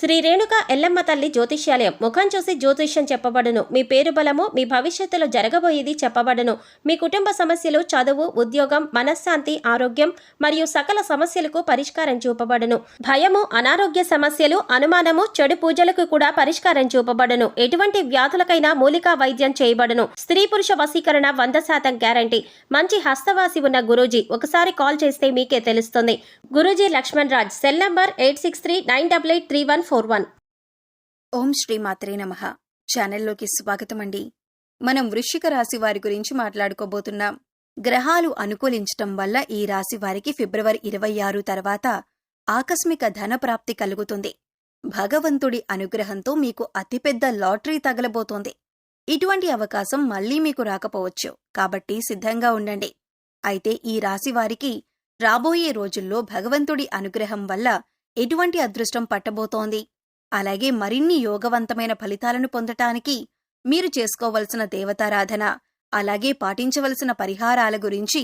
శ్రీ రేణుక ఎల్లమ్మ తల్లి జ్యోతిష్యాలయం. ముఖం చూసి జ్యోతిష్యం చెప్పబడును. మీ పేరు బలము, మీ భవిష్యత్తులో జరగబోయేది చెప్పబడును. మీ కుటుంబ సమస్యలు, చదువు, ఉద్యోగం, మనశ్శాంతి, ఆరోగ్యం మరియు సకల సమస్యలకు పరిష్కారం చూపబడును. భయము, అనారోగ్య సమస్యలు, అనుమానము, చెడు పూజలకు కూడా పరిష్కారం చూపబడును. ఎటువంటి వ్యాధులకైనా మూలికా వైద్యం చేయబడును. స్త్రీ పురుష వశీకరణ 100% గ్యారంటీ. మంచి హస్తవాసి ఉన్న గురూజీ. ఒకసారి కాల్ చేస్తే మీకే తెలుస్తుంది. గురూజీ లక్ష్మణ్ రాజ్. Cell number 8639883141. ఓం శ్రీ మాత్రే నమః. ఛానల్లోకి స్వాగతం అండి. మనం వృశ్చిక రాశి వారి గురించి మాట్లాడుకోబోతున్నాం. గ్రహాలు అనుకూలించటం వల్ల ఈ రాశి వారికి ఫిబ్రవరి 26 తర్వాత ఆకస్మిక ధన ప్రాప్తి కలుగుతుంది. భగవంతుడి అనుగ్రహంతో మీకు అతిపెద్ద లాటరీ తగలబోతోంది. ఇటువంటి అవకాశం మళ్లీ మీకు రాకపోవచ్చు, కాబట్టి సిద్ధంగా ఉండండి. అయితే ఈ రాశి వారికి రాబోయే రోజుల్లో భగవంతుడి అనుగ్రహం వల్ల ఎటువంటి అదృష్టం పట్టబోతోంది, అలాగే మరిన్ని యోగవంతమైన ఫలితాలను పొందటానికి మీరు చేసుకోవలసిన దేవతారాధన, అలాగే పాటించవలసిన పరిహారాల గురించి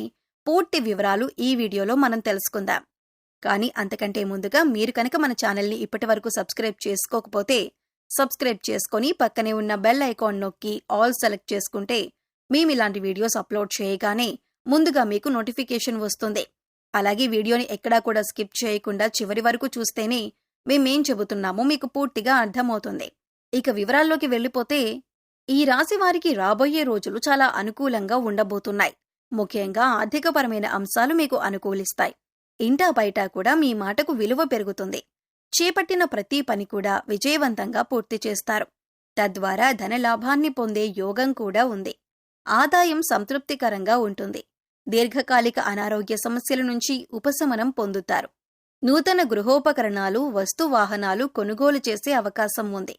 పూర్తి వివరాలు ఈ వీడియోలో మనం తెలుసుకుందాం. కానీ అంతకంటే ముందుగా మీరు కనుక మన ఛానల్ని ఇప్పటివరకు సబ్స్క్రైబ్ చేసుకోకపోతే సబ్స్క్రైబ్ చేసుకొని పక్కనే ఉన్న బెల్ ఐకాన్ నొక్కి ఆల్ సెలెక్ట్ చేసుకుంటే మేమిలాంటి వీడియోస్ అప్లోడ్ చేయగానే ముందుగా మీకు నోటిఫికేషన్ వస్తుంది. అలాగే వీడియోని ఎక్కడా కూడా స్కిప్ చేయకుండా చివరి వరకు చూస్తేనే మేమేం చెబుతున్నామో మీకు పూర్తిగా అర్థమవుతుంది. ఇక వివరాల్లోకి వెళ్ళిపోతే ఈ రాశి వారికి రాబోయే రోజులు చాలా అనుకూలంగా ఉండబోతున్నాయి. ముఖ్యంగా ఆర్థికపరమైన అంశాలు మీకు అనుకూలిస్తాయి. ఇంటా బయట కూడా మీ మాటకు విలువ పెరుగుతుంది. చేపట్టిన ప్రతి పని కూడా విజయవంతంగా పూర్తి చేస్తారు. తద్వారా ధనలాభాన్ని పొందే యోగం కూడా ఉంది. ఆదాయం సంతృప్తికరంగా ఉంటుంది. దీర్ఘకాలిక అనారోగ్య సమస్యల నుంచి ఉపశమనం పొందుతారు. నూతన గృహోపకరణాలు, వస్తువాహనాలు కొనుగోలు చేసే అవకాశం ఉంది.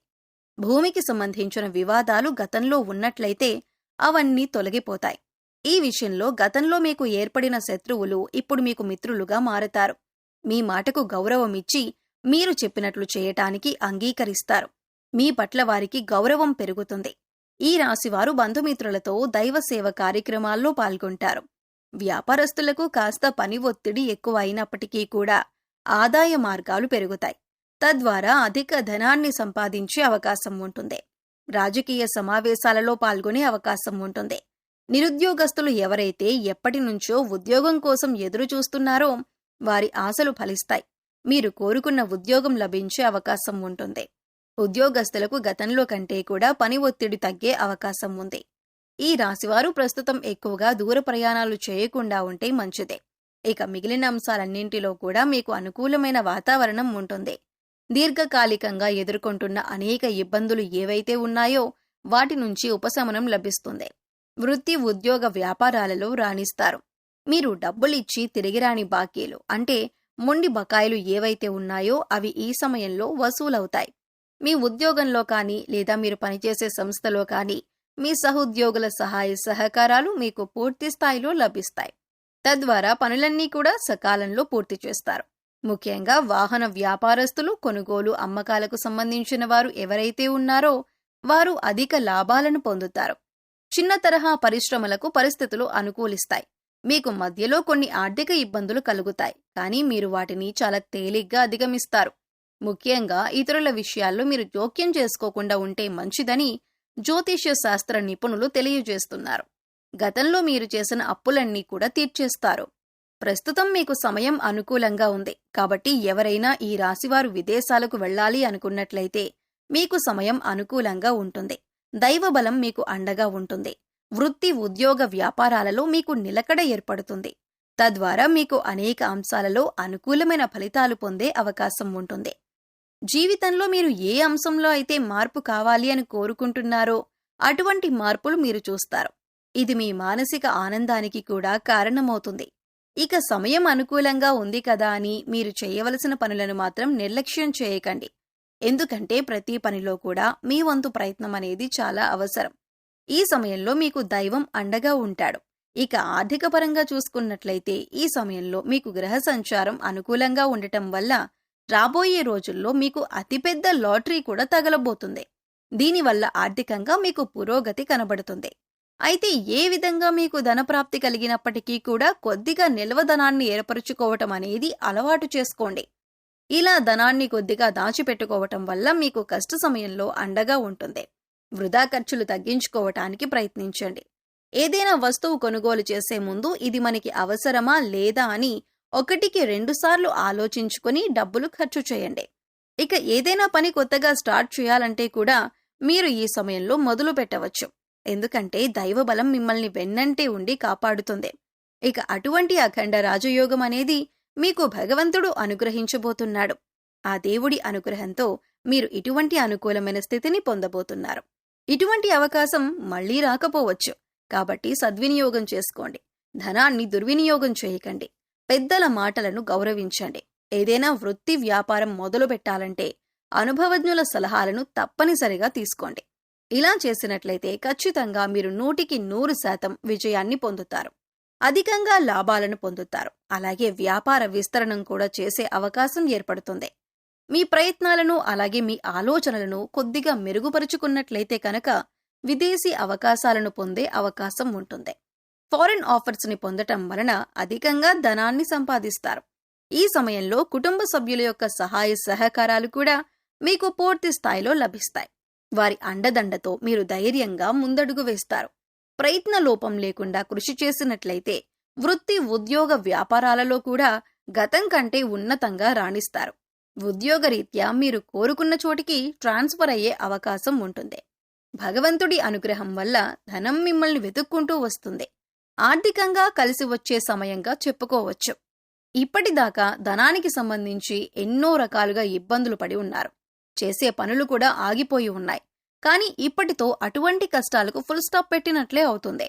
భూమికి సంబంధించిన వివాదాలు గతంలో ఉన్నట్లయితే అవన్నీ తొలగిపోతాయి. ఈ విషయంలో గతంలో మీకు ఏర్పడిన శత్రువులు ఇప్పుడు మీకు మిత్రులుగా మారతారు. మీ మాటకు గౌరవమిచ్చి మీరు చెప్పినట్లు చేయటానికి అంగీకరిస్తారు. మీ పట్ల వారికి గౌరవం పెరుగుతుంది. ఈ రాశివారు బంధుమిత్రులతో దైవసేవ కార్యక్రమాల్లో పాల్గొంటారు. వ్యాపారస్తులకు కాస్త పని ఒత్తిడి ఎక్కువ అయినప్పటికీ కూడా ఆదాయ మార్గాలు పెరుగుతాయి. తద్వారా అధిక ధనాన్ని సంపాదించే అవకాశం ఉంటుంది. రాజకీయ సమావేశాలలో పాల్గొనే అవకాశం ఉంటుంది. నిరుద్యోగస్తులు ఎవరైతే ఎప్పటి నుంచో ఉద్యోగం కోసం ఎదురు చూస్తున్నారో వారి ఆశలు ఫలిస్తాయి. మీరు కోరుకున్న ఉద్యోగం లభించే అవకాశం ఉంటుంది. ఉద్యోగస్తులకు గతంలో కంటే కూడా పని ఒత్తిడి తగ్గే అవకాశం ఉంది. ఈ రాశివారు ప్రస్తుతం ఎక్కువగా దూర ప్రయాణాలు చేయకుండా ఉంటే మంచిదే. ఇక మిగిలిన అంశాలన్నింటిలో కూడా మీకు అనుకూలమైన వాతావరణం ఉంటుంది. దీర్ఘకాలికంగా ఎదుర్కొంటున్న అనేక ఇబ్బందులు ఏవైతే ఉన్నాయో వాటి నుంచి ఉపశమనం లభిస్తుంది. వృత్తి, ఉద్యోగ, వ్యాపారాలలో రాణిస్తారు. మీరు డబ్బులిచ్చి తిరిగిరాని బాకీలు అంటే మొండి బకాయిలు ఏవైతే ఉన్నాయో అవి ఈ సమయంలో వసూలవుతాయి. మీ ఉద్యోగంలో కానీ లేదా మీరు పనిచేసే సంస్థలో కానీ మీ సహోద్యోగుల సహాయ సహకారాలు మీకు పూర్తి స్థాయిలో లభిస్తాయి. తద్వారా పనులన్నీ కూడా సకాలంలో పూర్తి చేస్తారు. ముఖ్యంగా వాహన వ్యాపారస్తులు, కొనుగోలు, అమ్మకాలకు సంబంధించిన వారు ఎవరైతే ఉన్నారో వారు అధిక లాభాలను పొందుతారు. చిన్న తరహా పరిశ్రమలకు పరిస్థితులు అనుకూలిస్తాయి. మీకు మధ్యలో కొన్ని ఆర్థిక ఇబ్బందులు కలుగుతాయి, కానీ మీరు వాటిని చాలా తేలిగ్గా అధిగమిస్తారు. ముఖ్యంగా ఇతరుల విషయాల్లో మీరు జోక్యం చేసుకోకుండా ఉంటే మంచిదని జ్యోతిష్య శాస్త్ర నిపుణులు తెలియజేస్తున్నారు. గతంలో మీరు చేసిన అప్పులన్నీ కూడా తీర్చేస్తారు. ప్రస్తుతం మీకు సమయం అనుకూలంగా ఉంది. కాబట్టి ఎవరైనా ఈ రాశివారు విదేశాలకు వెళ్లాలి అనుకున్నట్లయితే మీకు సమయం అనుకూలంగా ఉంటుంది. దైవబలం మీకు అండగా ఉంటుంది. వృత్తి, ఉద్యోగ, వ్యాపారాలలో మీకు నిలకడ ఏర్పడుతుంది. తద్వారా మీకు అనేక అంశాలలో అనుకూలమైన ఫలితాలు పొందే అవకాశం ఉంటుంది. జీవితంలో మీరు ఏ అంశంలో అయితే మార్పు కావాలి అని కోరుకుంటున్నారో అటువంటి మార్పులు మీరు చూస్తారు. ఇది మీ మానసిక ఆనందానికి కూడా కారణమవుతుంది. ఇక సమయం అనుకూలంగా ఉంది కదా అని మీరు చేయవలసిన పనులను మాత్రం నిర్లక్ష్యం చేయకండి. ఎందుకంటే ప్రతి పనిలో కూడా మీ వంతు ప్రయత్నం అనేది చాలా అవసరం. ఈ సమయంలో మీకు దైవం అండగా ఉంటాడు. ఇక ఆర్థిక పరంగా చూసుకున్నట్లయితే ఈ సమయంలో మీకు గ్రహ సంచారం అనుకూలంగా ఉండటం వల్ల రాబోయే రోజుల్లో మీకు అతిపెద్ద లాటరీ కూడా తగలబోతుంది. దీనివల్ల ఆర్థికంగా మీకు పురోగతి కనబడుతుంది. అయితే ఏ విధంగా మీకు ధనప్రాప్తి కలిగినప్పటికీ కూడా కొద్దిగా నిల్వ ధనాన్ని ఏర్పరుచుకోవటం అనేది అలవాటు చేసుకోండి. ఇలా ధనాన్ని కొద్దిగా దాచిపెట్టుకోవటం వల్ల మీకు కష్ట సమయంలో అండగా ఉంటుంది. వృధా ఖర్చులు తగ్గించుకోవటానికి ప్రయత్నించండి. ఏదైనా వస్తువు కొనుగోలు చేసే ముందు ఇది మనకి అవసరమా లేదా అని 1-2 సార్లు ఆలోచించుకొని డబ్బులు ఖర్చు చేయండి. ఇక ఏదైనా పని కొత్తగా స్టార్ట్ చేయాలంటే కూడా మీరు ఈ సమయంలో మొదలు పెట్టవచ్చు. ఎందుకంటే దైవబలం మిమ్మల్ని వెన్నంటే ఉండి కాపాడుతుంది. ఇక అటువంటి అఖండ రాజయోగం అనేది మీకు భగవంతుడు అనుగ్రహించబోతున్నాడు. ఆ దేవుడి అనుగ్రహంతో మీరు ఇటువంటి అనుకూలమైన స్థితిని పొందబోతున్నారు. ఇటువంటి అవకాశం మళ్లీ రాకపోవచ్చు. కాబట్టి సద్వినియోగం చేసుకోండి. ధనాన్ని దుర్వినియోగం చేయకండి. పెద్దల మాటలను గౌరవించండి. ఏదైనా వృత్తి వ్యాపారం మొదలు పెట్టాలంటే అనుభవజ్ఞుల సలహాలను తప్పనిసరిగా తీసుకోండి. ఇలా చేసినట్లయితే ఖచ్చితంగా మీరు 100% విజయాన్ని పొందుతారు. అధికంగా లాభాలను పొందుతారు. అలాగే వ్యాపార విస్తరణం కూడా చేసే అవకాశం ఏర్పడుతుంది. మీ ప్రయత్నాలను అలాగే మీ ఆలోచనలను కొద్దిగా మెరుగుపరుచుకున్నట్లయితే కనుక విదేశీ అవకాశాలను పొందే అవకాశం ఉంటుంది. ఫారెన్ ఆఫర్స్ ని పొందటం వలన అధికంగా ధనాన్ని సంపాదిస్తారు. ఈ సమయంలో కుటుంబ సభ్యుల యొక్క సహాయ సహకారాలు కూడా మీకు పూర్తి స్థాయిలో లభిస్తాయి. వారి అండదండతో మీరు ధైర్యంగా ముందడుగు వేస్తారు. ప్రయత్న లోపం లేకుండా కృషి చేసినట్లయితే వృత్తి ఉద్యోగ వ్యాపారాలలో కూడా గతం కంటే ఉన్నతంగా రాణిస్తారు. ఉద్యోగరీత్యా మీరు కోరుకున్న చోటికి ట్రాన్స్ఫర్ అయ్యే అవకాశం ఉంటుంది. భగవంతుడి అనుగ్రహం వల్ల ధనం మిమ్మల్ని వెతుక్కుంటూ వస్తుంది. ఆర్థికంగా కలిసి వచ్చే సమయంగా చెప్పుకోవచ్చు. ఇప్పటిదాకా ధనానికి సంబంధించి ఎన్నో రకాలుగా ఇబ్బందులు పడి ఉన్నారు. చేసే పనులు కూడా ఆగిపోయి ఉన్నాయి. కానీ ఇప్పటితో అటువంటి కష్టాలకు ఫుల్ స్టాప్ పెట్టినట్లే అవుతుంది.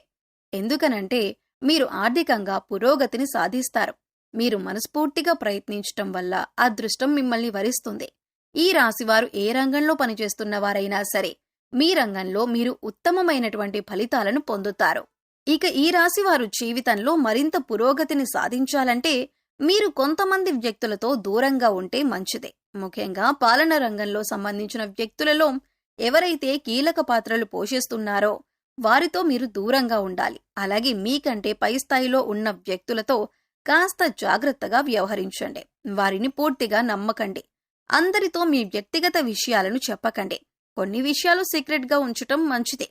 ఎందుకనంటే మీరు ఆర్థికంగా పురోగతిని సాధిస్తారు. మీరు మనస్ఫూర్తిగా ప్రయత్నించటం వల్ల అదృష్టం మిమ్మల్ని వరిస్తుంది. ఈ రాశివారు ఏ రంగంలో పనిచేస్తున్న వారైనా సరే మీ రంగంలో మీరు ఉత్తమమైనటువంటి ఫలితాలను పొందుతారు. ఇక ఈ రాశివారు జీవితంలో మరింత పురోగతిని సాధించాలంటే మీరు కొంతమంది వ్యక్తులతో దూరంగా ఉంటే మంచిదే. ముఖ్యంగా పాలన రంగంలో సంబంధించిన వ్యక్తులలో ఎవరైతే కీలక పాత్రలు పోషిస్తున్నారో వారితో మీరు దూరంగా ఉండాలి. అలాగే మీకంటే పై స్థాయిలో ఉన్న వ్యక్తులతో కాస్త జాగ్రత్తగా వ్యవహరించండి. వారిని పూర్తిగా నమ్మకండి. అందరితో మీ వ్యక్తిగత విషయాలను చెప్పకండి. కొన్ని విషయాలు సీక్రెట్ గా ఉంచటం మంచిదే.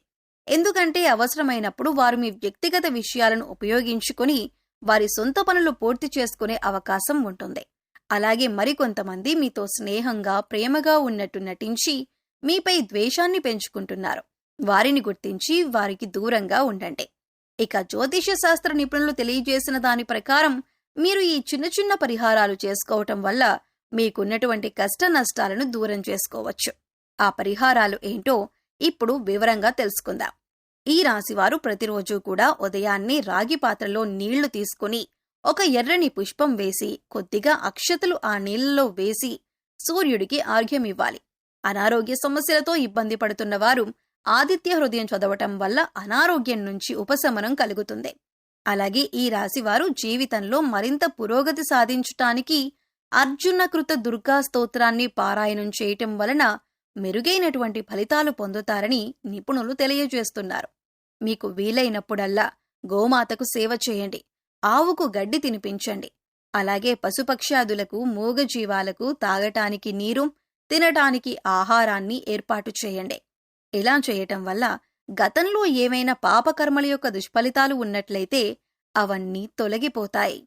ఎందుకంటే అవసరమైనప్పుడు వారు మీ వ్యక్తిగత విషయాలను ఉపయోగించుకొని వారి సొంత పనులు పూర్తి చేసుకునే అవకాశం ఉంటుంది. అలాగే మరికొంతమంది మీతో స్నేహంగా ప్రేమగా ఉన్నట్టు నటించి మీపై ద్వేషాన్ని పెంచుకుంటున్నారు. వారిని గుర్తించి వారికి దూరంగా ఉండండి. ఇక జ్యోతిష శాస్త్ర నిపుణులు తెలియజేసిన దాని ప్రకారం మీరు ఈ చిన్న చిన్న పరిహారాలు చేసుకోవటం వల్ల మీకున్నటువంటి కష్ట నష్టాలను దూరం చేసుకోవచ్చు. ఆ పరిహారాలు ఏంటో ఇప్పుడు వివరంగా తెలుసుకుందాం. ఈ రాశివారు ప్రతిరోజు కూడా ఉదయాన్నే రాగి పాత్రలో నీళ్లు తీసుకుని ఒక ఎర్రని పుష్పం వేసి కొద్దిగా అక్షతలు ఆ నీళ్లలో వేసి సూర్యుడికి ఆర్ఘ్యమివ్వాలి. అనారోగ్య సమస్యలతో ఇబ్బంది పడుతున్న వారు ఆదిత్య హృదయం చదవటం వల్ల అనారోగ్యం నుంచి ఉపశమనం కలుగుతుంది. అలాగే ఈ రాశివారు జీవితంలో మరింత పురోగతి సాధించటానికి అర్జునకృత దుర్గా స్తోత్రాన్ని పారాయణం చేయటం వలన మెరుగైనటువంటి ఫలితాలు పొందుతారని నిపుణులు తెలియజేస్తున్నారు. మీకు వీలైనప్పుడల్లా గోమాతకు సేవ చేయండి. ఆవుకు గడ్డి తినిపించండి. అలాగే పశుపక్ష్యాదులకు మూగజీవాలకు తాగటానికి నీరు, తినటానికి ఆహారాన్ని ఏర్పాటు చేయండి. ఇలా చేయటం వల్ల గతంలో ఏమైనా పాపకర్మల యొక్క దుష్ఫలితాలు ఉన్నట్లయితే అవన్నీ తొలగిపోతాయి.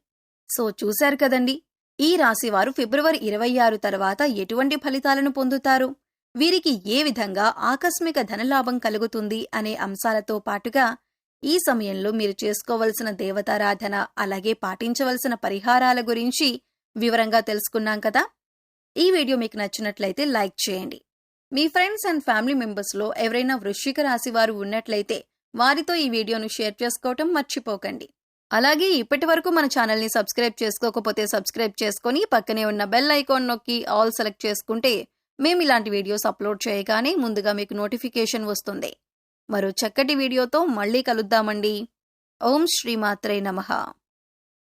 సో చూశారు కదండి, ఈ రాశివారు ఫిబ్రవరి 26 తర్వాత ఎటువంటి ఫలితాలను పొందుతారు, వీరికి ఏ విధంగా ఆకస్మిక ధనలాభం కలుగుతుంది అనే అంశాలతో పాటుగా ఈ సమయంలో మీరు చేసుకోవలసిన దేవతారాధన అలాగే పాటించవలసిన పరిహారాల గురించి వివరంగా తెలుసుకున్నాం కదా. ఈ వీడియో మీకు నచ్చినట్లయితే లైక్ చేయండి. మీ ఫ్రెండ్స్ అండ్ ఫ్యామిలీ మెంబర్స్లో ఎవరైనా వృశ్చిక రాశి వారు ఉన్నట్లయితే వారితో ఈ వీడియోను షేర్ చేసుకోవటం మర్చిపోకండి. అలాగే ఇప్పటి వరకు మన ఛానల్ని సబ్స్క్రైబ్ చేసుకోకపోతే సబ్స్క్రైబ్ చేసుకొని పక్కనే ఉన్న బెల్ ఐకాన్ నొక్కి ఆల్ సెలెక్ట్ చేసుకుంటే మేము ఇలాంటి వీడియోస్ అప్లోడ్ చేయగానే ముందుగా మీకు నోటిఫికేషన్ వస్తుంది. మరో చక్కటి వీడియోతో మళ్ళీ కలుద్దామండి. ఓం శ్రీమాత్రే నమః.